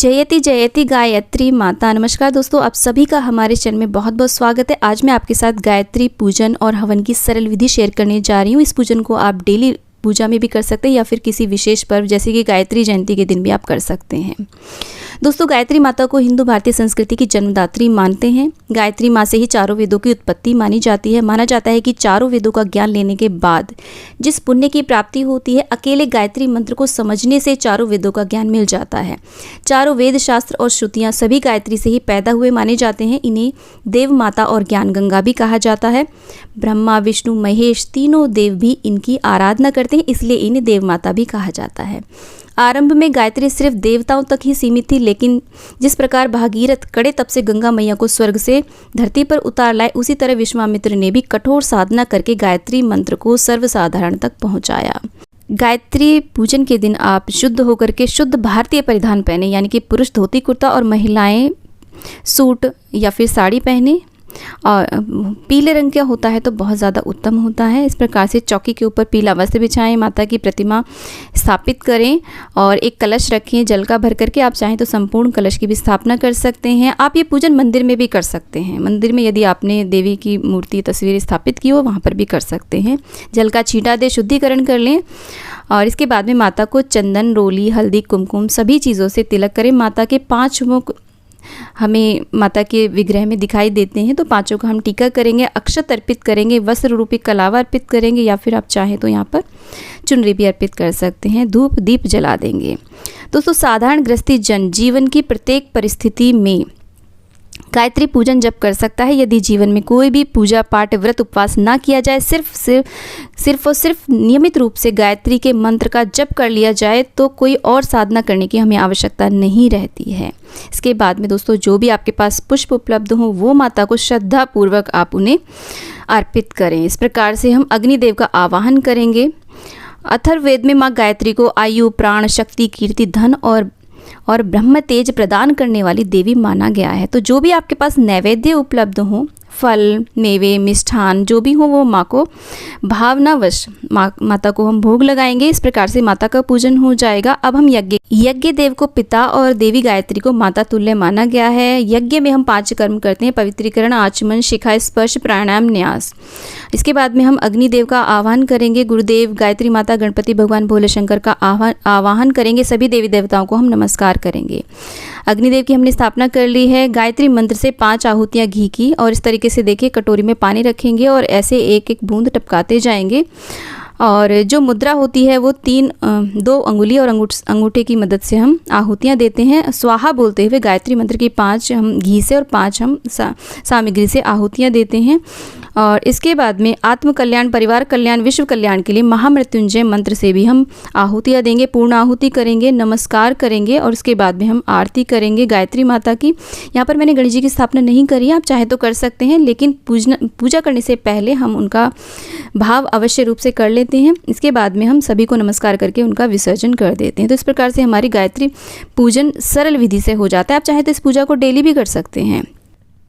जयति जयति गायत्री माता। नमस्कार दोस्तों, आप सभी का हमारे चैनल में बहुत बहुत स्वागत है। आज मैं आपके साथ गायत्री पूजन और हवन की सरल विधि शेयर करने जा रही हूँ। इस पूजन को आप डेली पूजा में भी कर सकते हैं या फिर किसी विशेष पर्व जैसे कि गायत्री जयंती के दिन भी आप कर सकते हैं। दोस्तों, गायत्री माता को हिंदू भारतीय संस्कृति की जन्मदात्री मानते हैं। गायत्री माँ से ही चारों वेदों की उत्पत्ति मानी जाती है। माना जाता है कि चारों वेदों का ज्ञान लेने के बाद जिस पुण्य की प्राप्ति होती है, अकेले गायत्री मंत्र को समझने से चारों वेदों का ज्ञान मिल जाता है। चारों वेद, शास्त्र और श्रुतियाँ सभी गायत्री से ही पैदा हुए माने जाते हैं। इन्हें देव माता और ज्ञान गंगा भी कहा जाता है। ब्रह्मा, विष्णु, महेश तीनों देव भी इनकी आराधना करते हैं, इसलिए इन्हें देव माता भी कहा जाता है। आरंभ में गायत्री सिर्फ देवताओं तक ही सीमित थी, लेकिन जिस प्रकार भागीरथ कड़े तप से गंगा मैया को स्वर्ग से धरती पर उतार लाए, उसी तरह विश्वामित्र ने भी कठोर साधना करके गायत्री मंत्र को सर्वसाधारण तक पहुंचाया। गायत्री पूजन के दिन आप शुद्ध होकर के शुद्ध भारतीय परिधान पहने, यानी कि पुरुष धोती कुर्ता और महिलाएं सूट या फिर साड़ी पहने, और पीले रंग का होता है तो बहुत ज़्यादा उत्तम होता है। इस प्रकार से चौकी के ऊपर पीला वस्त्र बिछाएं, माता की प्रतिमा स्थापित करें और एक कलश रखें जल का भर करके। आप चाहें तो संपूर्ण कलश की भी स्थापना कर सकते हैं। आप ये पूजन मंदिर में भी कर सकते हैं। मंदिर में यदि आपने देवी की मूर्ति तस्वीर स्थापित की हो, वहाँ पर भी कर सकते हैं। जल का छींटा दे, शुद्धिकरण कर लें और इसके बाद में माता को चंदन, रोली, हल्दी, कुमकुम सभी चीज़ों से तिलक करें। माता के 5 मुख हमें माता के विग्रह में दिखाई देते हैं, तो 5 का हम टीका करेंगे, अक्षत अर्पित करेंगे, वस्त्र रूपी कलावा अर्पित करेंगे या फिर आप चाहें तो यहाँ पर चुनरी भी अर्पित कर सकते हैं। धूप दीप जला देंगे। दोस्तों, साधारण गृहस्थी जन जीवन की प्रत्येक परिस्थिति में गायत्री पूजन जब कर सकता है। यदि जीवन में कोई भी पूजा पाठ, व्रत, उपवास ना किया जाए, सिर्फ नियमित रूप से गायत्री के मंत्र का जप कर लिया जाए, तो कोई और साधना करने की हमें आवश्यकता नहीं रहती है। इसके बाद में दोस्तों, जो भी आपके पास पुष्प उपलब्ध हो, वो माता को श्रद्धा पूर्वक आप उन्हें अर्पित करें। इस प्रकार से हम अग्निदेव का आवाहन करेंगे। अथर्ववेद में माँ गायत्री को आयु, प्राण, शक्ति, कीर्ति, धन और ब्रह्म तेज प्रदान करने वाली देवी माना गया है। तो जो भी आपके पास नैवेद्य उपलब्ध हो, फल, मेवे, मिष्ठान जो भी हो, वो माँ को भावनावश माता को हम भोग लगाएंगे। इस प्रकार से माता का पूजन हो जाएगा। अब हम यज्ञ देव को पिता और देवी गायत्री को माता तुल्य माना गया है। यज्ञ में हम 5 कर्म करते हैं: पवित्रीकरण, आचमन, शिखा, स्पर्श, प्राणायाम, न्यास। इसके बाद में हम अग्निदेव का आह्वान करेंगे। गुरुदेव, गायत्री माता, गणपति भगवान, भोले शंकर का आह्वान करेंगे। सभी देवी देवताओं को हम नमस्कार करेंगे। अग्निदेव की हमने स्थापना कर ली है। गायत्री मंत्र से 5 आहुतियाँ घी की, और इस तरीके से देखिए कटोरी में पानी रखेंगे और ऐसे एक एक बूंद टपकाते जाएंगे। और जो मुद्रा होती है वो 2 अंगुली और अंगूठे की मदद से हम आहुतियाँ देते हैं। स्वाहा बोलते हुए गायत्री मंत्र की 5 हम घी से और 5 हम सामग्री से आहुतियाँ देते हैं। और इसके बाद में आत्म कल्याण, परिवार कल्याण, विश्व कल्याण के लिए महामृत्युंजय मंत्र से भी हम आहुतियाँ देंगे। पूर्ण आहुति करेंगे, नमस्कार करेंगे और उसके बाद में हम आरती करेंगे गायत्री माता की। यहाँ पर मैंने गणेश जी की स्थापना नहीं करी है, आप चाहे तो कर सकते हैं, लेकिन पूजा करने से पहले हम उनका भाव अवश्य रूप से कर लेते हैं। इसके बाद में हम सभी को नमस्कार करके उनका विसर्जन कर देते हैं। तो इस प्रकार से हमारी गायत्री पूजन सरल विधि से हो जाता है। आप चाहे तो इस पूजा को डेली भी कर सकते हैं।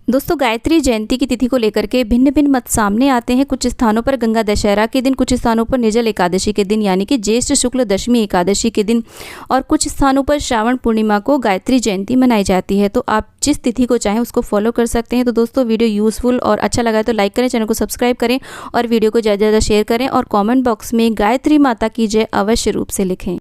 दोस्तों, गायत्री जयंती की तिथि को लेकर के भिन्न भिन्न मत सामने आते हैं। कुछ स्थानों पर गंगा दशहरा के दिन, कुछ स्थानों पर निर्जल एकादशी के दिन यानी कि ज्येष्ठ शुक्ल दशमी एकादशी के दिन, और कुछ स्थानों पर श्रावण पूर्णिमा को गायत्री जयंती मनाई जाती है। तो आप जिस तिथि को चाहें उसको फॉलो कर सकते हैं। तो दोस्तों, वीडियो यूज़फुल और अच्छा लगा तो लाइक करें, चैनल को सब्सक्राइब करें और वीडियो को ज़्यादा से ज़्यादा शेयर करें और कॉमेंट बॉक्स में गायत्री माता की जय अवश्य रूप से लिखें।